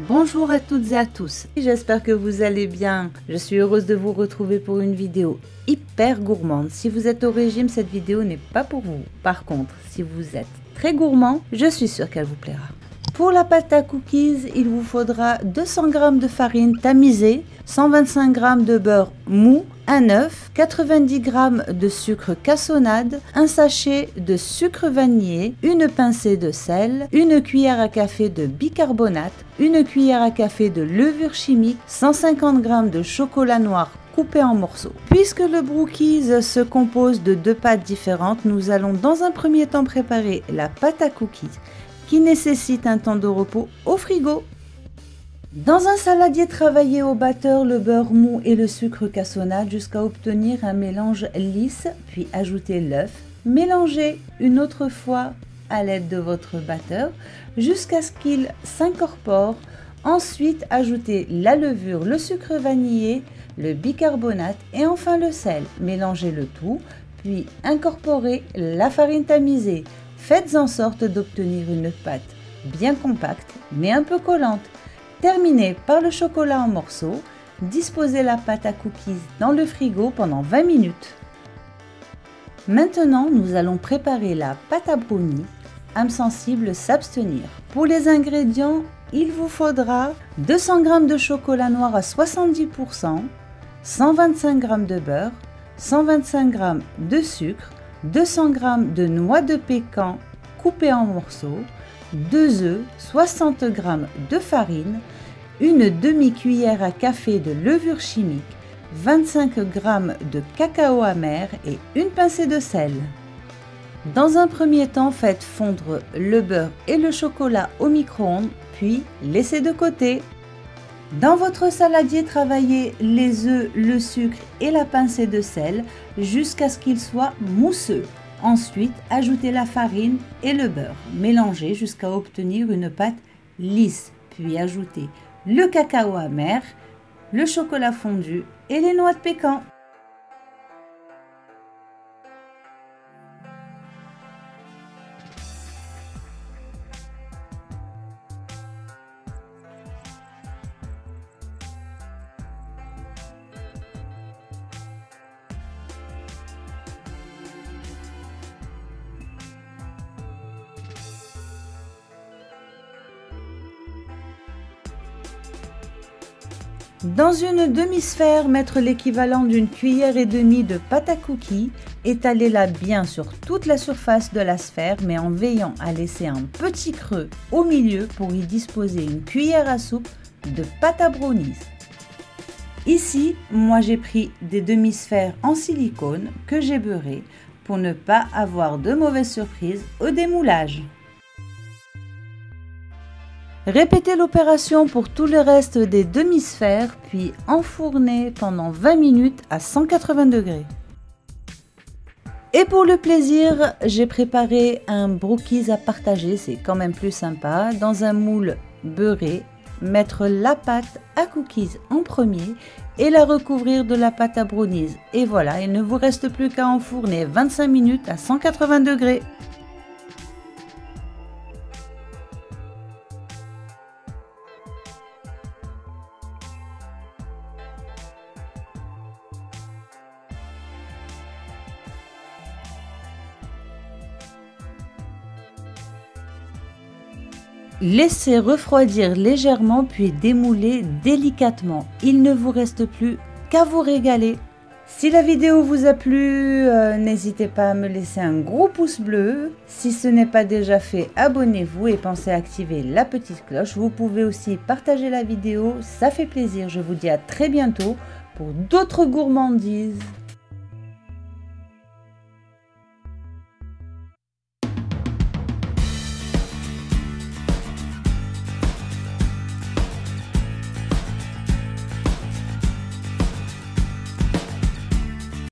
Bonjour à toutes et à tous, j'espère que vous allez bien. Je suis heureuse de vous retrouver pour une vidéo hyper gourmande. Si vous êtes au régime, cette vidéo n'est pas pour vous. Par contre, si vous êtes très gourmand, je suis sûre qu'elle vous plaira. Pour la pâte à cookies, il vous faudra 200 g de farine tamisée, 125 g de beurre mou, un œuf, 90 g de sucre cassonade, un sachet de sucre vanillé, une pincée de sel, une cuillère à café de bicarbonate, une cuillère à café de levure chimique, 150 g de chocolat noir coupé en morceaux. Puisque le brookies se compose de deux pâtes différentes, nous allons dans un premier temps préparer la pâte à cookies qui nécessite un temps de repos au frigo. Dans un saladier, travaillez au batteur le beurre mou et le sucre cassonade jusqu'à obtenir un mélange lisse, puis ajoutez l'œuf. Mélangez une autre fois à l'aide de votre batteur jusqu'à ce qu'il s'incorpore. Ensuite, ajoutez la levure, le sucre vanillé, le bicarbonate et enfin le sel. Mélangez le tout, puis incorporez la farine tamisée. Faites en sorte d'obtenir une pâte bien compacte mais un peu collante. Terminez par le chocolat en morceaux. Disposez la pâte à cookies dans le frigo pendant 20 minutes. Maintenant, nous allons préparer la pâte à brownie. Âme sensible, s'abstenir. Pour les ingrédients, il vous faudra 200 g de chocolat noir à 70%, 125 g de beurre, 125 g de sucre, 200 g de noix de pécan coupées en morceaux, 2 œufs, 60 g de farine, une demi-cuillère à café de levure chimique, 25 g de cacao amer et une pincée de sel. Dans un premier temps, faites fondre le beurre et le chocolat au micro-ondes, puis laissez de côté. Dans votre saladier, travaillez les œufs, le sucre et la pincée de sel jusqu'à ce qu'ils soient mousseux. Ensuite, ajoutez la farine et le beurre. Mélangez jusqu'à obtenir une pâte lisse. Puis ajoutez le cacao amer, le chocolat fondu et les noix de pécan. Dans une demi-sphère, mettre l'équivalent d'une cuillère et demie de pâte à cookies, étalez-la bien sur toute la surface de la sphère, mais en veillant à laisser un petit creux au milieu pour y disposer une cuillère à soupe de pâte à brownies. Ici, moi j'ai pris des demi-sphères en silicone que j'ai beurrées pour ne pas avoir de mauvaises surprises au démoulage. Répétez l'opération pour tout le reste des demi-sphères, puis enfournez pendant 20 minutes à 180 degrés. Et pour le plaisir, j'ai préparé un brookies à partager, c'est quand même plus sympa. Dans un moule beurré, mettre la pâte à cookies en premier et la recouvrir de la pâte à brownies. Et voilà, il ne vous reste plus qu'à enfourner 25 minutes à 180 degrés. Laissez refroidir légèrement puis démoulez délicatement. Il ne vous reste plus qu'à vous régaler. Si la vidéo vous a plu, n'hésitez pas à me laisser un gros pouce bleu. Si ce n'est pas déjà fait, abonnez-vous et pensez à activer la petite cloche. Vous pouvez aussi partager la vidéo, ça fait plaisir. Je vous dis à très bientôt pour d'autres gourmandises.